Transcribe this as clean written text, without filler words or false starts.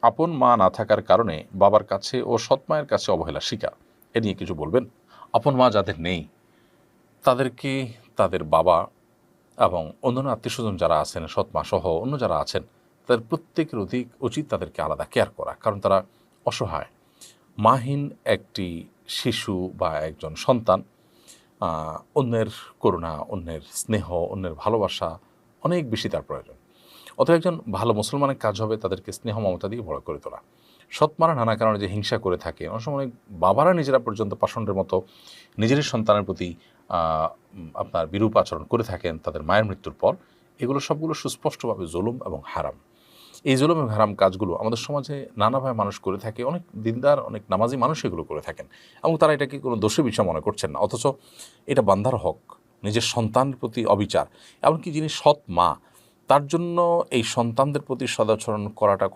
আপন মা না থাকার কারণে বাবার কাছে ও সৎ মায়ের কাছে অবহেলা শিকার, এ নিয়ে কিছু বলবেন? আপন মা যাদের নেই তাদেরকে তাদের বাবা এবং অন্যান্য আত্মীয়স্বজন যারা আছেন, সৎ মা সহ অন্য যারা আছেন, তাদের প্রত্যেকের উচিত তাদেরকে আলাদা কেয়ার করা, কারণ তারা অসহায়। মাহীন একটি শিশু বা একজন সন্তান অন্যের করুণা, অন্যের স্নেহ, অন্যের ভালোবাসা অনেক বেশি তার প্রয়োজন। অতএব একজন ভালো মুসলমানের কাজ হবে তাদেরকে স্নেহ মমতা দিয়ে বড় করে তোলা। সৎমারা নানা কারণে যে হিংসা করে থাকে, অনেক সময় বাবারা নিজেরা পর্যন্ত পাষণ্ডের মতো নিজেরই সন্তানের প্রতি আপনার বিরূপ আচরণ করে থাকেন তাদের মায়ের মৃত্যুর পর, এগুলো সবগুলো সুস্পষ্টভাবে জুলুম এবং হারাম। এই জুলুম এবং হারাম কাজগুলো আমাদের সমাজে নানাভাবে মানুষ করে থাকে, অনেক দিনদার অনেক নামাজি মানুষ এগুলো করে থাকেন এবং তারা এটাকে কোনো দোষের বিষয় মনে করছেন না, অথচ এটা বান্দার হক, নিজের সন্তানের প্রতি অবিচার। এমনকি যিনি সৎ মা, তার জন্য এই সন্তানদের প্রতি সদাচরণ করাটা